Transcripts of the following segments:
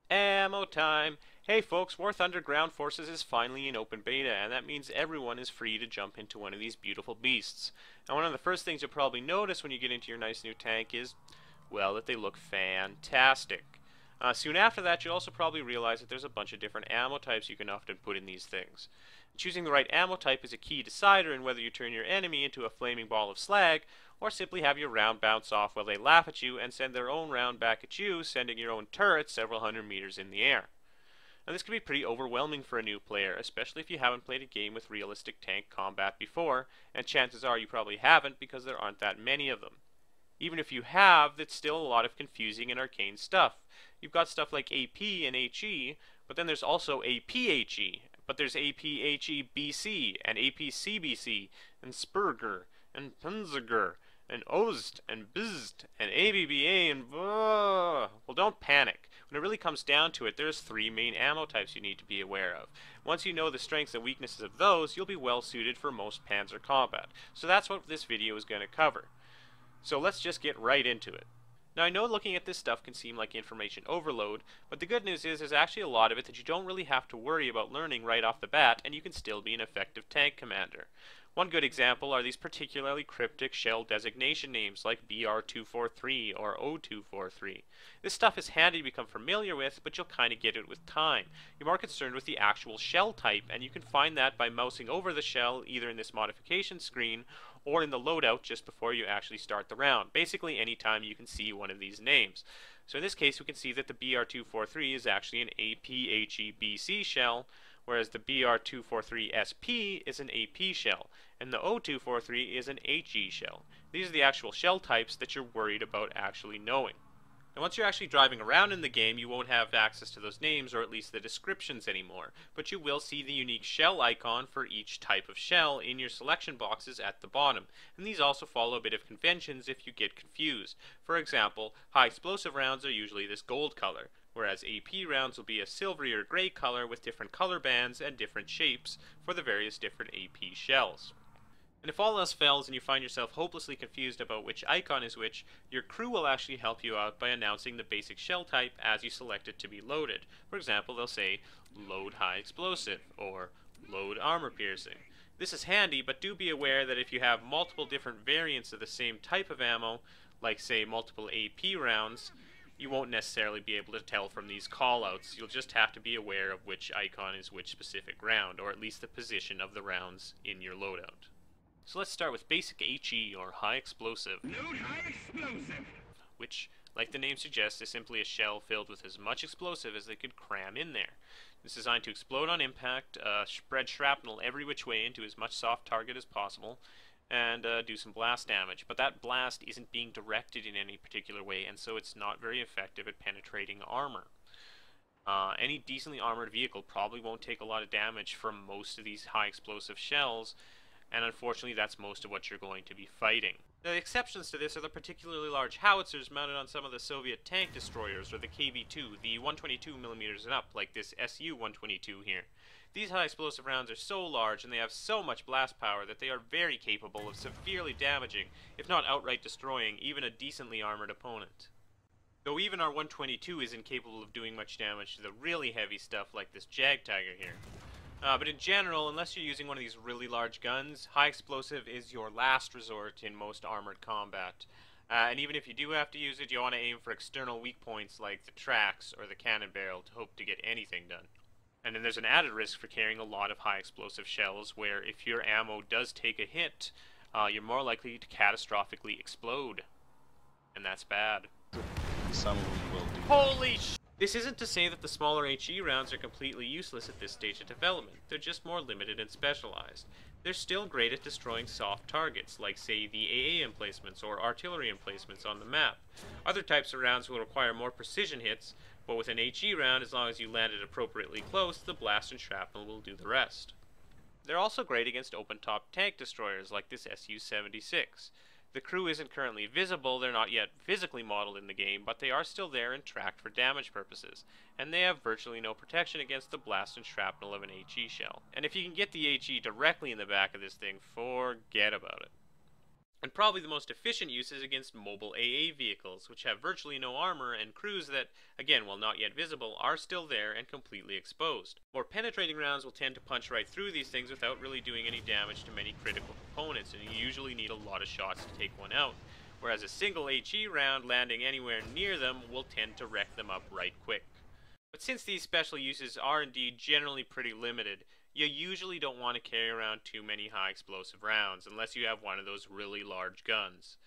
Ammo time! Hey folks, War Thunder Ground Forces is finally in open beta, and that means everyone is free to jump into one of these beautiful beasts. And one of the first things you'll probably notice when you get into your nice new tank is, well, that they look fantastic. Soon after that, you'll also probably realize that there's a bunch of different ammo types you can often put in these things. Choosing the right ammo type is a key decider in whether you turn your enemy into a flaming ball of slag, or simply have your round bounce off while they laugh at you and send their own round back at you, sending your own turret several hundred meters in the air. Now this can be pretty overwhelming for a new player, especially if you haven't played a game with realistic tank combat before, and chances are you probably haven't because there aren't that many of them. Even if you have, that's still a lot of confusing and arcane stuff. You've got stuff like AP and HE, but then there's also APHE, but there's APHEBC and APCBC and Spurger and Punziger and Ost and Bizd and ABBA and well, don't panic. When it really comes down to it, there's three main ammo types you need to be aware of. Once you know the strengths and weaknesses of those, you'll be well suited for most panzer combat. So that's what this video is going to cover. So let's just get right into it. Now I know looking at this stuff can seem like information overload, but the good news is there's actually a lot of it that you don't really have to worry about learning right off the bat, and you can still be an effective tank commander. One good example are these particularly cryptic shell designation names like BR243 or O243. This stuff is handy to become familiar with, but you'll kind of get it with time. You're more concerned with the actual shell type, and you can find that by mousing over the shell either in this modification screen or in the loadout just before you actually start the round. Basically anytime you can see one of these names. So in this case we can see that the BR243 is actually an APHEBC shell, whereas the BR243SP is an AP shell, and the O243 is an HE shell. These are the actual shell types that you're worried about actually knowing. And once you're actually driving around in the game, you won't have access to those names, or at least the descriptions anymore, but you will see the unique shell icon for each type of shell in your selection boxes at the bottom, and these also follow a bit of conventions if you get confused. For example, high explosive rounds are usually this gold color, whereas AP rounds will be a silvery or gray color with different color bands and different shapes for the various different AP shells. And if all else fails and you find yourself hopelessly confused about which icon is which, your crew will actually help you out by announcing the basic shell type as you select it to be loaded. For example, they'll say, load high explosive, or load armor piercing. This is handy, but do be aware that if you have multiple different variants of the same type of ammo, like say multiple AP rounds, you won't necessarily be able to tell from these callouts. You'll just have to be aware of which icon is which specific round, or at least the position of the rounds in your loadout. So let's start with basic HE, or high explosive. Load high explosive! Which, like the name suggests, is simply a shell filled with as much explosive as they could cram in there. It's designed to explode on impact, spread shrapnel every which way into as much soft target as possible, and do some blast damage. But that blast isn't being directed in any particular way, and so it's not very effective at penetrating armor. Any decently armored vehicle probably won't take a lot of damage from most of these high explosive shells, and unfortunately that's most of what you're going to be fighting. Now, the exceptions to this are the particularly large howitzers mounted on some of the Soviet tank destroyers, or the KV-2, the 122mm and up, like this Su-122 here. These high explosive rounds are so large and they have so much blast power that they are very capable of severely damaging, if not outright destroying, even a decently armored opponent. Though even our 122 isn't capable of doing much damage to the really heavy stuff like this Jag Tiger here. But in general, unless you're using one of these really large guns, high explosive is your last resort in most armored combat. And even if you do have to use it, you want to aim for external weak points like the tracks or the cannon barrel to hope to get anything done. And then there's an added risk for carrying a lot of high explosive shells, where if your ammo does take a hit, you're more likely to catastrophically explode. And that's bad. Some of them will do. Holy sh! This isn't to say that the smaller HE rounds are completely useless at this stage of development. They're just more limited and specialized. They're still great at destroying soft targets, like say the AA emplacements or artillery emplacements on the map. Other types of rounds will require more precision hits, but with an HE round, as long as you land it appropriately close, the blast and shrapnel will do the rest. They're also great against open-top tank destroyers like this Su-76. The crew isn't currently visible, they're not yet physically modeled in the game, but they are still there and tracked for damage purposes, and they have virtually no protection against the blast and shrapnel of an HE shell. And if you can get the HE directly in the back of this thing, forget about it. And probably the most efficient use is against mobile AA vehicles, which have virtually no armor and crews that, again, while not yet visible, are still there and completely exposed. More penetrating rounds will tend to punch right through these things without really doing any damage to many critical components, and you usually need a lot of shots to take one out, whereas a single HE round landing anywhere near them will tend to wreck them up right quick. But since these special uses are indeed generally pretty limited, you usually don't want to carry around too many high explosive rounds unless you have one of those really large guns.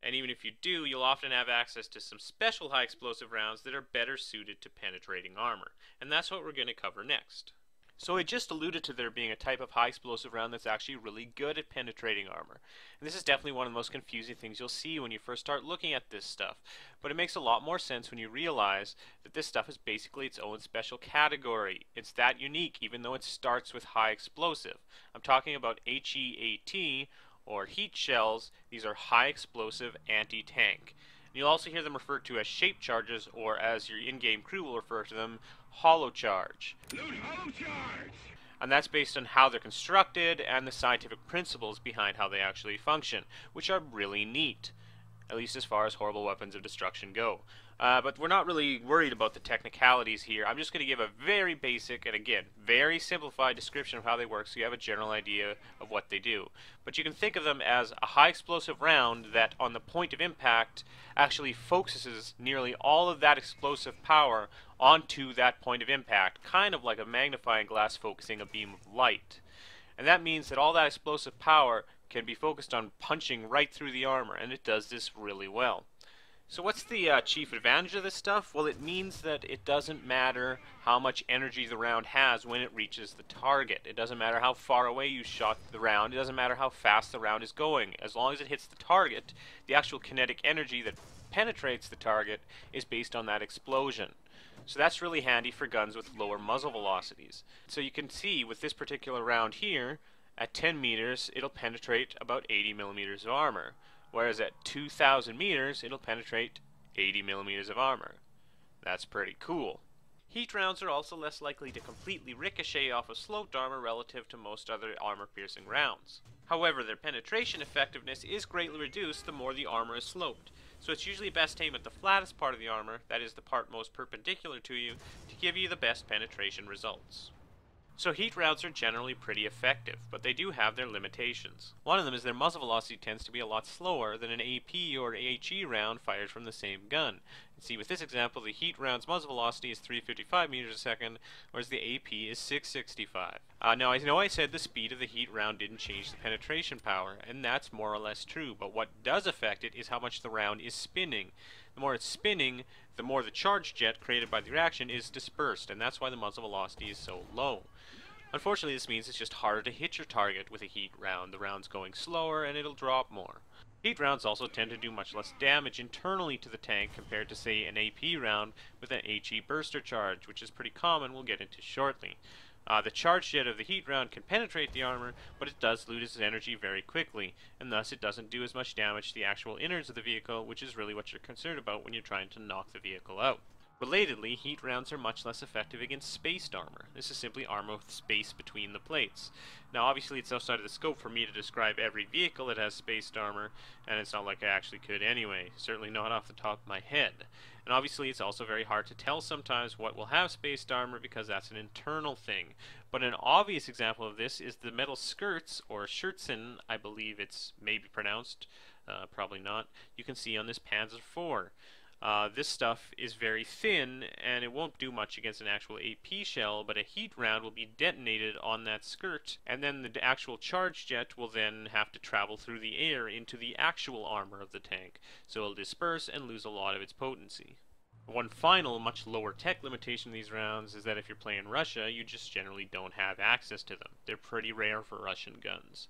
And even if you do, you'll often have access to some special high explosive rounds that are better suited to penetrating armor, and that's what we're going to cover next. So I just alluded to there being a type of high explosive round that's actually really good at penetrating armor. And this is definitely one of the most confusing things you'll see when you first start looking at this stuff. But it makes a lot more sense when you realize that this stuff is basically its own special category. It's that unique even though it starts with high explosive. I'm talking about HEAT, or heat shells. These are high explosive anti-tank. You'll also hear them referred to as shape charges, or as your in-game crew will refer to them, hollow charge. Loot hollow charge! And that's based on how they're constructed and the scientific principles behind how they actually function, which are really neat, at least as far as horrible weapons of destruction go. But we're not really worried about the technicalities here. I'm just going to give a very basic and, again, very simplified description of how they work so you have a general idea of what they do. But you can think of them as a high explosive round that, on the point of impact, actually focuses nearly all of that explosive power onto that point of impact, kind of like a magnifying glass focusing a beam of light. And that means that all that explosive power can be focused on punching right through the armor, and it does this really well. So what's the chief advantage of this stuff? Well, it means that it doesn't matter how much energy the round has when it reaches the target. It doesn't matter how far away you shot the round. It doesn't matter how fast the round is going. As long as it hits the target, the actual kinetic energy that penetrates the target is based on that explosion. So that's really handy for guns with lower muzzle velocities. So you can see with this particular round here, at 10 meters, it'll penetrate about 80 millimeters of armor. Whereas at 2,000 meters, it'll penetrate 80 millimeters of armor. That's pretty cool. Heat rounds are also less likely to completely ricochet off of sloped armor relative to most other armor-piercing rounds. However, their penetration effectiveness is greatly reduced the more the armor is sloped, so it's usually best to aim at the flattest part of the armor, that is the part most perpendicular to you, to give you the best penetration results. So heat rounds are generally pretty effective, but they do have their limitations. One of them is their muzzle velocity tends to be a lot slower than an AP or HE round fired from the same gun. You can see with this example, the heat round's muzzle velocity is 355 meters a second, whereas the AP is 665. Now I know I said the speed of the heat round didn't change the penetration power, and that's more or less true, but what does affect it is how much the round is spinning. The more it's spinning, the more the charge jet created by the reaction is dispersed, and that's why the muzzle velocity is so low. Unfortunately, this means it's just harder to hit your target with a heat round. The round's going slower and it'll drop more. Heat rounds also tend to do much less damage internally to the tank compared to, say, an AP round with an HE burster charge, which is pretty common we'll get into shortly. The charge jet of the heat round can penetrate the armor, but it does lose its energy very quickly, and thus it doesn't do as much damage to the actual innards of the vehicle, which is really what you're concerned about when you're trying to knock the vehicle out. Relatedly, heat rounds are much less effective against spaced armor. This is simply armor with space between the plates. Now obviously it's outside of the scope for me to describe every vehicle that has spaced armor, and it's not like I actually could anyway, certainly not off the top of my head. And obviously it's also very hard to tell sometimes what will have spaced armor because that's an internal thing. But an obvious example of this is the metal skirts, or Scherzen, I believe it's maybe pronounced, probably not, you can see on this Panzer IV. This stuff is very thin, and it won't do much against an actual AP shell, but a heat round will be detonated on that skirt, and then the actual charge jet will then have to travel through the air into the actual armor of the tank, so it'll disperse and lose a lot of its potency. One final, much lower tech limitation of these rounds is that if you're playing Russia, you just generally don't have access to them. They're pretty rare for Russian guns.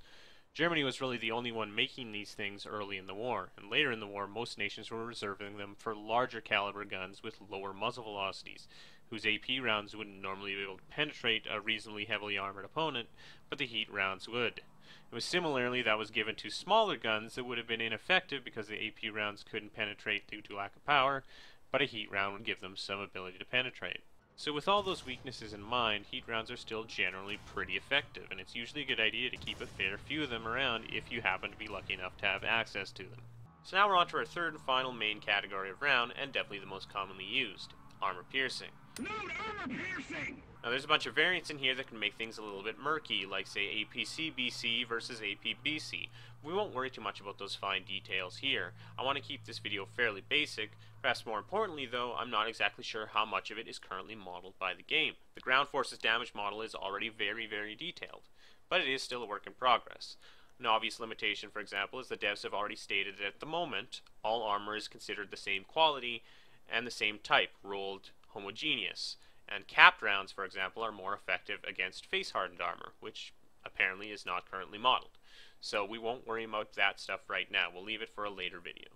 Germany was really the only one making these things early in the war, and later in the war most nations were reserving them for larger caliber guns with lower muzzle velocities, whose AP rounds wouldn't normally be able to penetrate a reasonably heavily armored opponent, but the heat rounds would. It was similarly that was given to smaller guns that would have been ineffective because the AP rounds couldn't penetrate due to lack of power, but a heat round would give them some ability to penetrate. So with all those weaknesses in mind, heat rounds are still generally pretty effective, and it's usually a good idea to keep a fair few of them around if you happen to be lucky enough to have access to them. So now we're on to our third and final main category of round, and definitely the most commonly used, armor piercing. Load armor piercing! Now there's a bunch of variants in here that can make things a little bit murky, like say APCBC versus APBC. We won't worry too much about those fine details here. I want to keep this video fairly basic. Perhaps more importantly though, I'm not exactly sure how much of it is currently modeled by the game. The ground forces damage model is already very detailed, but it is still a work in progress. An obvious limitation, for example, is the devs have already stated that at the moment, all armor is considered the same quality and the same type, rolled homogeneous. And capped rounds, for example, are more effective against face-hardened armor, which apparently is not currently modeled. So we won't worry about that stuff right now. We'll leave it for a later video.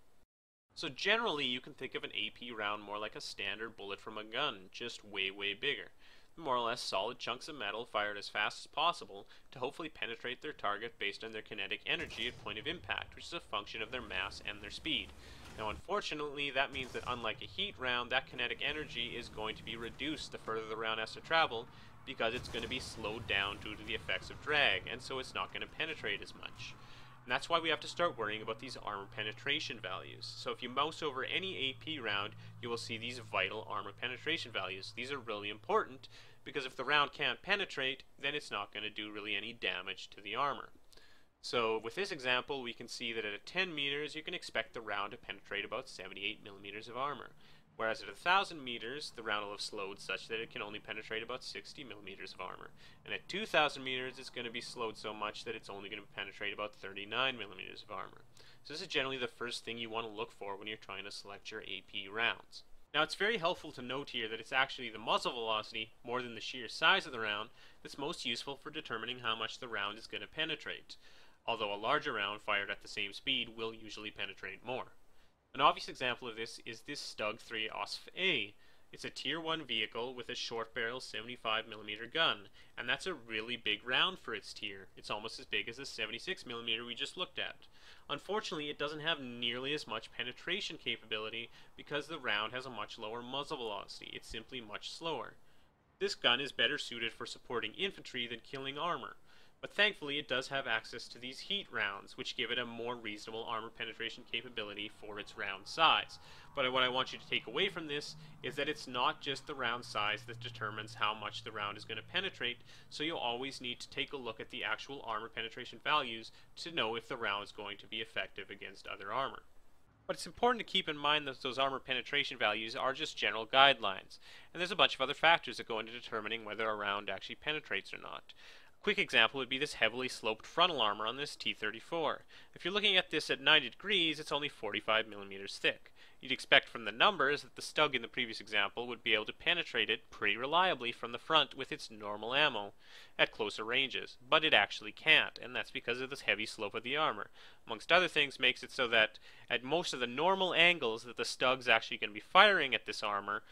So generally, you can think of an AP round more like a standard bullet from a gun, just way bigger. More or less solid chunks of metal fired as fast as possible to hopefully penetrate their target based on their kinetic energy at point of impact, which is a function of their mass and their speed. Now unfortunately, that means that unlike a heat round, that kinetic energy is going to be reduced the further the round has to travel, because it's going to be slowed down due to the effects of drag, and so it's not going to penetrate as much. And that's why we have to start worrying about these armor penetration values. So if you mouse over any AP round, you will see these vital armor penetration values. These are really important, because if the round can't penetrate, then it's not going to do really any damage to the armor. So with this example, we can see that at 10 meters, you can expect the round to penetrate about 78 millimeters of armor. Whereas at 1,000 meters, the round will have slowed such that it can only penetrate about 60 millimeters of armor. And at 2,000 meters, it's going to be slowed so much that it's only going to penetrate about 39 millimeters of armor. So this is generally the first thing you want to look for when you're trying to select your AP rounds. Now it's very helpful to note here that it's actually the muzzle velocity, more than the sheer size of the round, that's most useful for determining how much the round is going to penetrate. Although a larger round fired at the same speed will usually penetrate more. An obvious example of this is this Stug 3 APHE. It's a Tier 1 vehicle with a short barrel 75mm gun, and that's a really big round for its tier. It's almost as big as the 76mm we just looked at. Unfortunately, it doesn't have nearly as much penetration capability because the round has a much lower muzzle velocity. It's simply much slower. This gun is better suited for supporting infantry than killing armor. But thankfully it does have access to these heat rounds, which give it a more reasonable armor penetration capability for its round size. But what I want you to take away from this is that it's not just the round size that determines how much the round is going to penetrate, so you'll always need to take a look at the actual armor penetration values to know if the round is going to be effective against other armor. But it's important to keep in mind that those armor penetration values are just general guidelines, and there's a bunch of other factors that go into determining whether a round actually penetrates or not. Quick example would be this heavily sloped frontal armor on this T-34. If you're looking at this at 90 degrees, it's only 45 millimeters thick. You'd expect from the numbers that the Stug in the previous example would be able to penetrate it pretty reliably from the front with its normal ammo at closer ranges, but it actually can't, and that's because of this heavy slope of the armor. Amongst other things, makes it so that at most of the normal angles that the Stug's actually going to be firing at this armor,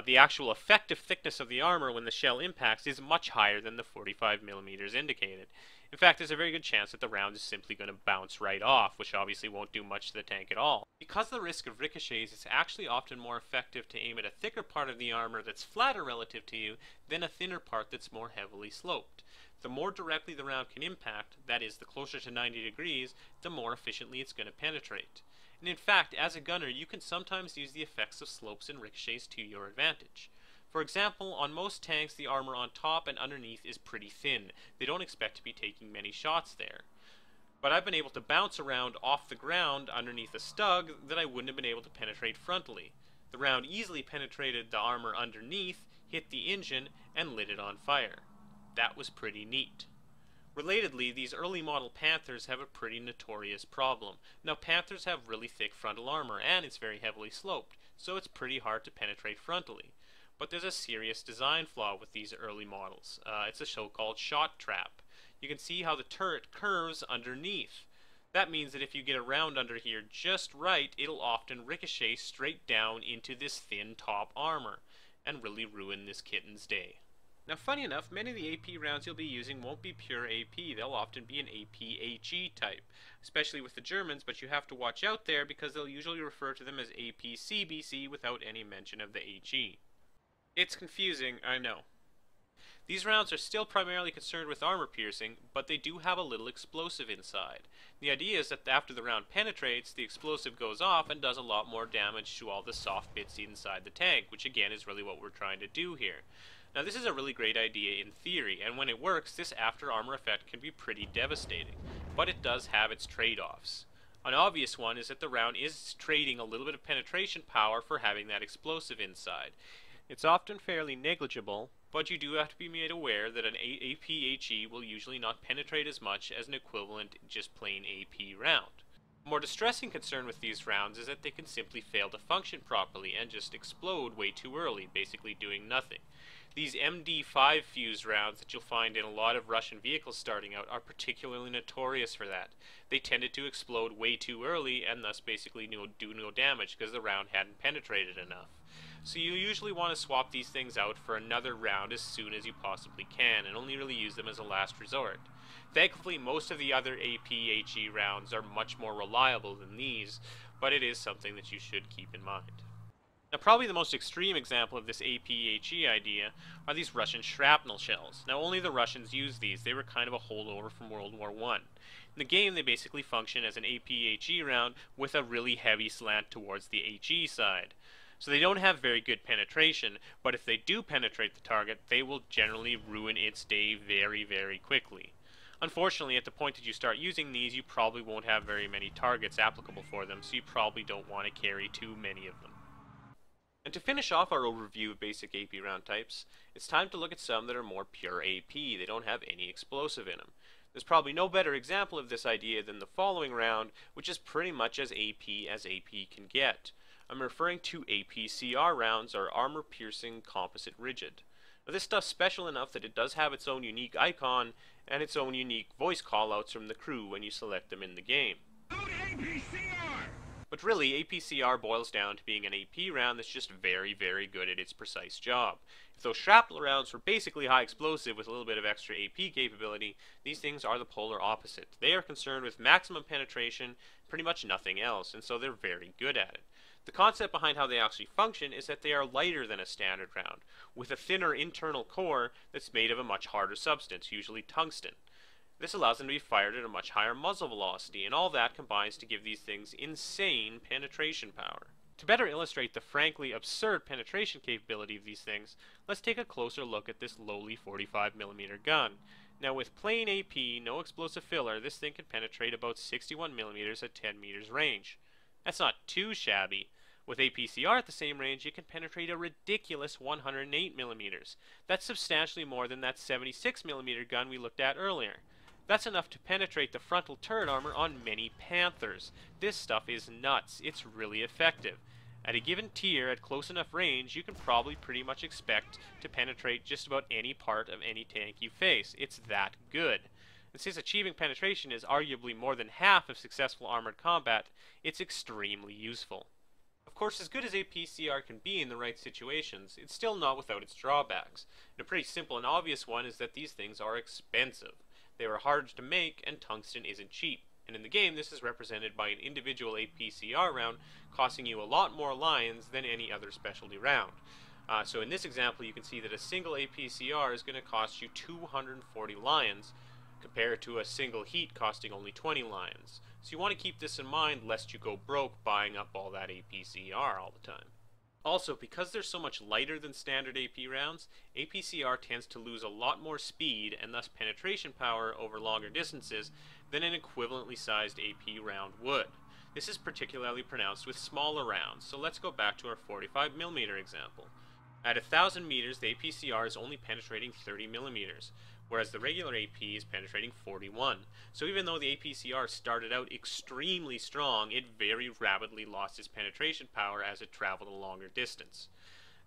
the actual effective thickness of the armor when the shell impacts is much higher than the 45 millimeters indicated. In fact, there's a very good chance that the round is simply going to bounce right off, which obviously won't do much to the tank at all. Because of the risk of ricochets, it's actually often more effective to aim at a thicker part of the armor that's flatter relative to you than a thinner part that's more heavily sloped. The more directly the round can impact, that is, the closer to 90 degrees, the more efficiently it's going to penetrate. And in fact, as a gunner, you can sometimes use the effects of slopes and ricochets to your advantage. For example, on most tanks, the armor on top and underneath is pretty thin. They don't expect to be taking many shots there. But I've been able to bounce around off the ground underneath a Stug that I wouldn't have been able to penetrate frontally. The round easily penetrated the armor underneath, hit the engine, and lit it on fire. That was pretty neat. Relatedly, these early model Panthers have a pretty notorious problem. Now, Panthers have really thick frontal armor, and it's very heavily sloped, so it's pretty hard to penetrate frontally. But there's a serious design flaw with these early models. It's a so-called shot trap. You can see how the turret curves underneath. That means that if you get a round under here just right, it'll often ricochet straight down into this thin top armor, and really ruin this kitten's day. Now, funny enough, many of the AP rounds you'll be using won't be pure AP. They'll often be an APHE type, especially with the Germans, but you have to watch out there because they'll usually refer to them as APCBC without any mention of the HE. It's confusing, I know. These rounds are still primarily concerned with armor piercing, but they do have a little explosive inside. The idea is that after the round penetrates, the explosive goes off and does a lot more damage to all the soft bits inside the tank, which again is really what we're trying to do here. Now this is a really great idea in theory, and when it works, this after armor effect can be pretty devastating, but it does have its trade-offs. An obvious one is that the round is trading a little bit of penetration power for having that explosive inside. It's often fairly negligible, but you do have to be made aware that an APHE will usually not penetrate as much as an equivalent just plain AP round. A more distressing concern with these rounds is that they can simply fail to function properly and just explode way too early, basically doing nothing. These MD5 fused rounds that you'll find in a lot of Russian vehicles starting out are particularly notorious for that. They tended to explode way too early and thus basically do no damage because the round hadn't penetrated enough. So you usually want to swap these things out for another round as soon as you possibly can, and only really use them as a last resort. Thankfully, most of the other APHE rounds are much more reliable than these, but it is something that you should keep in mind. Now, probably the most extreme example of this APHE idea are these Russian shrapnel shells. Now, only the Russians use these. They were kind of a holdover from World War I. In the game, they basically function as an APHE round with a really heavy slant towards the HE side. So they don't have very good penetration, but if they do penetrate the target, they will generally ruin its day very, very quickly. Unfortunately, at the point that you start using these, you probably won't have very many targets applicable for them, so you probably don't want to carry too many of them. And to finish off our overview of basic AP round types, it's time to look at some that are more pure AP. They don't have any explosive in them. There's probably no better example of this idea than the following round, which is pretty much as AP can get. I'm referring to APCR rounds, or Armor Piercing Composite Rigid. Now, this stuff's special enough that it does have its own unique icon and its own unique voice callouts from the crew when you select them in the game. APCR! But really, APCR boils down to being an AP round that's just very, very good at its precise job. If those shrapnel rounds were basically high explosive with a little bit of extra AP capability, these things are the polar opposite. They are concerned with maximum penetration, pretty much nothing else, and so they're very good at it. The concept behind how they actually function is that they are lighter than a standard round, with a thinner internal core that's made of a much harder substance, usually tungsten. This allows them to be fired at a much higher muzzle velocity, and all that combines to give these things insane penetration power. To better illustrate the frankly absurd penetration capability of these things, let's take a closer look at this lowly 45mm gun. Now with plain AP, no explosive filler, this thing can penetrate about 61mm at 10 meters range. That's not too shabby. With APCR at the same range, it can penetrate a ridiculous 108mm. That's substantially more than that 76mm gun we looked at earlier. That's enough to penetrate the frontal turret armor on many Panthers. This stuff is nuts. It's really effective. At a given tier, at close enough range, you can probably pretty much expect to penetrate just about any part of any tank you face. It's that good. And since achieving penetration is arguably more than half of successful armored combat, it's extremely useful. Of course, as good as APCR can be in the right situations, it's still not without its drawbacks. And a pretty simple and obvious one is that these things are expensive. They are hard to make, and tungsten isn't cheap. And in the game, this is represented by an individual APCR round costing you a lot more lions than any other specialty round. So in this example, you can see that a single APCR is going to cost you 240 lions, compared to a single heat costing only 20 lions. So you want to keep this in mind lest you go broke buying up all that APCR all the time. Also, because they're so much lighter than standard AP rounds, APCR tends to lose a lot more speed and thus penetration power over longer distances than an equivalently sized AP round would. This is particularly pronounced with smaller rounds, so let's go back to our 45mm example. At 1,000 meters, the APCR is only penetrating 30mm, whereas the regular AP is penetrating 41. So even though the APCR started out extremely strong, it very rapidly lost its penetration power as it traveled a longer distance.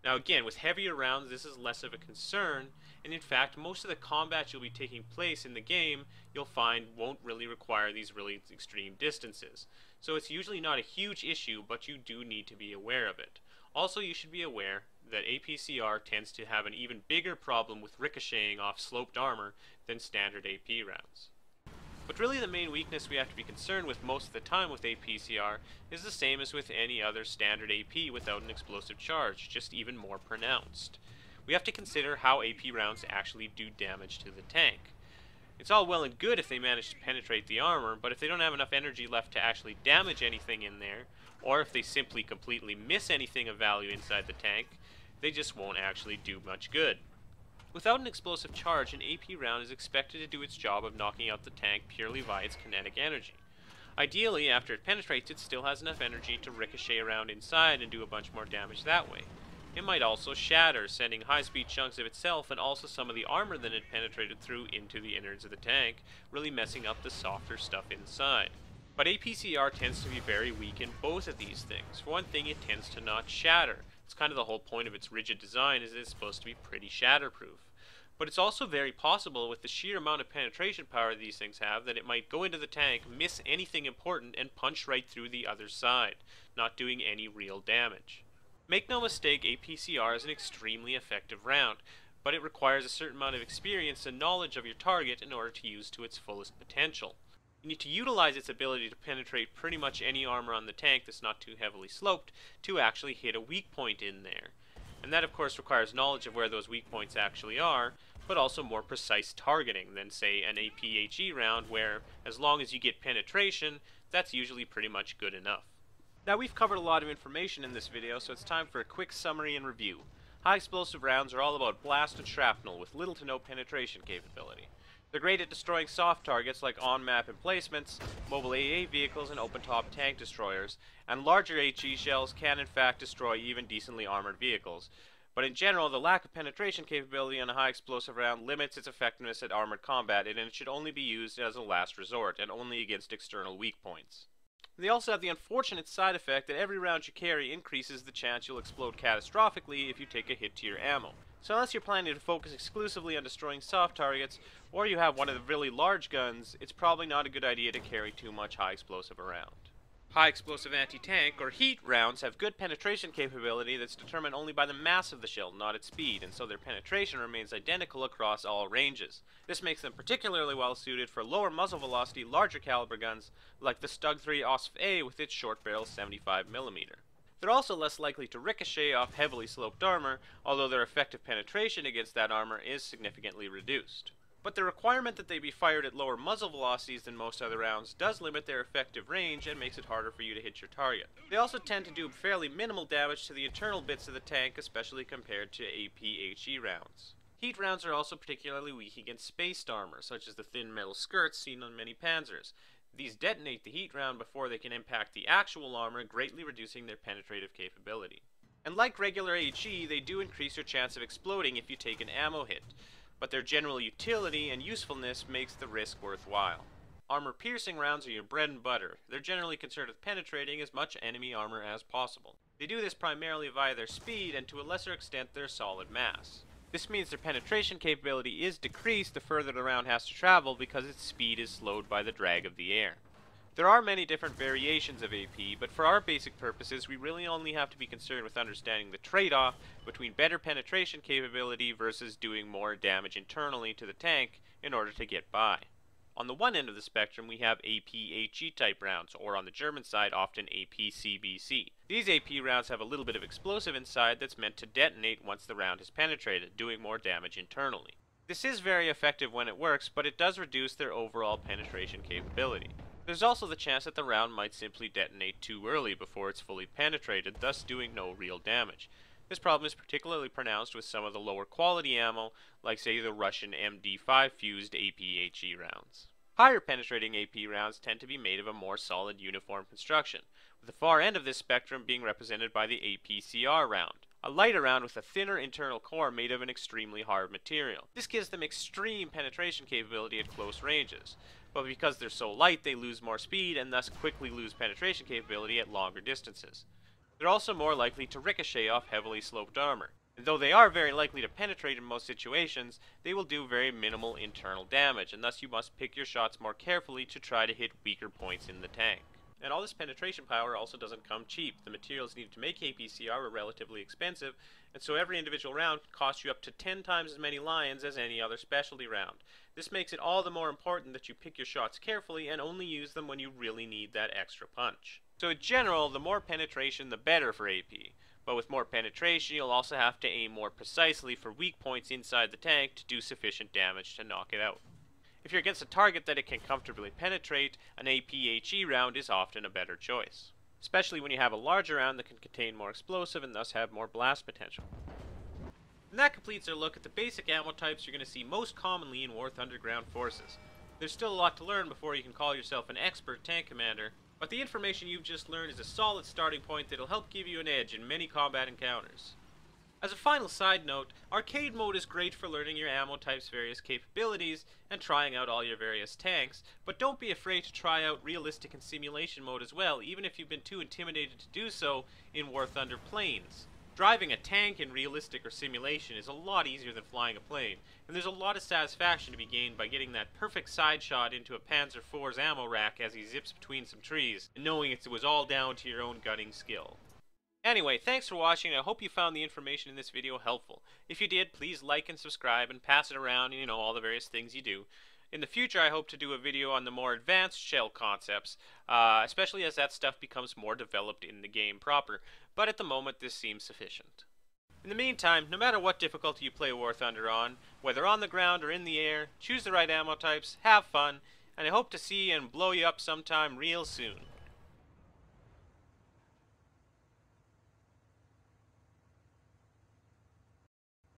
Now again, with heavier rounds, this is less of a concern, and in fact, most of the combat you'll be taking place in the game, you'll find won't really require these really extreme distances. So it's usually not a huge issue, but you do need to be aware of it. Also, you should be aware that APCR tends to have an even bigger problem with ricocheting off sloped armor than standard AP rounds. But really the main weakness we have to be concerned with most of the time with APCR is the same as with any other standard AP without an explosive charge, just even more pronounced. we have to consider how AP rounds actually do damage to the tank. It's all well and good if they manage to penetrate the armor, but if they don't have enough energy left to actually damage anything in there, or if they simply completely miss anything of value inside the tank, they just won't actually do much good. Without an explosive charge, an AP round is expected to do its job of knocking out the tank purely via its kinetic energy. Ideally, after it penetrates, it still has enough energy to ricochet around inside and do a bunch more damage that way. It might also shatter, sending high-speed chunks of itself and also some of the armor that it penetrated through into the innards of the tank, really messing up the softer stuff inside. But APCR tends to be very weak in both of these things. For one thing, it tends to not shatter. It's kind of the whole point of its rigid design, is that it's supposed to be pretty shatterproof. But it's also very possible, with the sheer amount of penetration power these things have, that it might go into the tank, miss anything important, and punch right through the other side, not doing any real damage. Make no mistake, APCR is an extremely effective round, but it requires a certain amount of experience and knowledge of your target in order to use to its fullest potential. You need to utilize its ability to penetrate pretty much any armor on the tank that's not too heavily sloped to actually hit a weak point in there. And that of course requires knowledge of where those weak points actually are, but also more precise targeting than say an APHE round where, as long as you get penetration, that's usually pretty much good enough. Now we've covered a lot of information in this video, so it's time for a quick summary and review. High explosive rounds are all about blast and shrapnel with little to no penetration capability. They're great at destroying soft targets like on-map emplacements, mobile AA vehicles and open-top tank destroyers, and larger HE shells can in fact destroy even decently armored vehicles. But in general, the lack of penetration capability on a high explosive round limits its effectiveness at armored combat, and it should only be used as a last resort, and only against external weak points. They also have the unfortunate side effect that every round you carry increases the chance you'll explode catastrophically if you take a hit to your ammo. So unless you're planning to focus exclusively on destroying soft targets, or you have one of the really large guns, it's probably not a good idea to carry too much high explosive around. High explosive anti-tank, or HEAT rounds, have good penetration capability that's determined only by the mass of the shell, not its speed, and so their penetration remains identical across all ranges. This makes them particularly well suited for lower muzzle velocity, larger caliber guns, like the Stug 3 APHE with its short barrel 75mm. They're also less likely to ricochet off heavily sloped armor, although their effective penetration against that armor is significantly reduced. But the requirement that they be fired at lower muzzle velocities than most other rounds does limit their effective range and makes it harder for you to hit your target. They also tend to do fairly minimal damage to the internal bits of the tank, especially compared to APHE rounds. Heat rounds are also particularly weak against spaced armor, such as the thin metal skirts seen on many panzers. These detonate the heat round before they can impact the actual armor, greatly reducing their penetrative capability. And like regular HE, they do increase your chance of exploding if you take an ammo hit, but their general utility and usefulness makes the risk worthwhile. Armor-piercing rounds are your bread and butter. They're generally concerned with penetrating as much enemy armor as possible. They do this primarily via their speed and to a lesser extent their solid mass. This means their penetration capability is decreased the further the round has to travel because its speed is slowed by the drag of the air. There are many different variations of AP, but for our basic purposes we really only have to be concerned with understanding the trade-off between better penetration capability versus doing more damage internally to the tank in order to get by. On the one end of the spectrum we have APHE type rounds, or on the German side often APCBC. These AP rounds have a little bit of explosive inside that's meant to detonate once the round has penetrated, doing more damage internally. This is very effective when it works, but it does reduce their overall penetration capability. There's also the chance that the round might simply detonate too early before it's fully penetrated, thus doing no real damage. This problem is particularly pronounced with some of the lower quality ammo, like say the Russian MD5 fused APHE rounds. Higher penetrating AP rounds tend to be made of a more solid uniform construction, with the far end of this spectrum being represented by the APCR round, a lighter round with a thinner internal core made of an extremely hard material. This gives them extreme penetration capability at close ranges, but because they're so light they lose more speed and thus quickly lose penetration capability at longer distances. They're also more likely to ricochet off heavily sloped armor, and though they are very likely to penetrate in most situations, they will do very minimal internal damage, and thus you must pick your shots more carefully to try to hit weaker points in the tank. And all this penetration power also doesn't come cheap. The materials needed to make APCR are relatively expensive, and so every individual round can cost you up to 10 times as many lions as any other specialty round. This makes it all the more important that you pick your shots carefully and only use them when you really need that extra punch. So in general, the more penetration the better for AP, But with more penetration, you'll also have to aim more precisely for weak points inside the tank to do sufficient damage to knock it out. If you're against a target that it can comfortably penetrate, an APHE round is often a better choice, especially when you have a larger round that can contain more explosive and thus have more blast potential. And that completes our look at the basic ammo types you're going to see most commonly in War Thunder Ground Forces. There's still a lot to learn before you can call yourself an expert tank commander, but the information you've just learned is a solid starting point that'll help give you an edge in many combat encounters. As a final side note, arcade mode is great for learning your ammo type's various capabilities and trying out all your various tanks, but don't be afraid to try out realistic and simulation mode as well, even if you've been too intimidated to do so in War Thunder Planes. Driving a tank in realistic or simulation is a lot easier than flying a plane, and there's a lot of satisfaction to be gained by getting that perfect side shot into a Panzer IV's ammo rack as he zips between some trees, and knowing it was all down to your own gunning skill. Anyway, thanks for watching, and I hope you found the information in this video helpful. If you did, please like and subscribe and pass it around, and all the various things you do. In the future, I hope to do a video on the more advanced shell concepts, especially as that stuff becomes more developed in the game proper, but at the moment this seems sufficient. In the meantime, no matter what difficulty you play War Thunder on, whether on the ground or in the air, choose the right ammo types, have fun, and I hope to see and blow you up sometime real soon.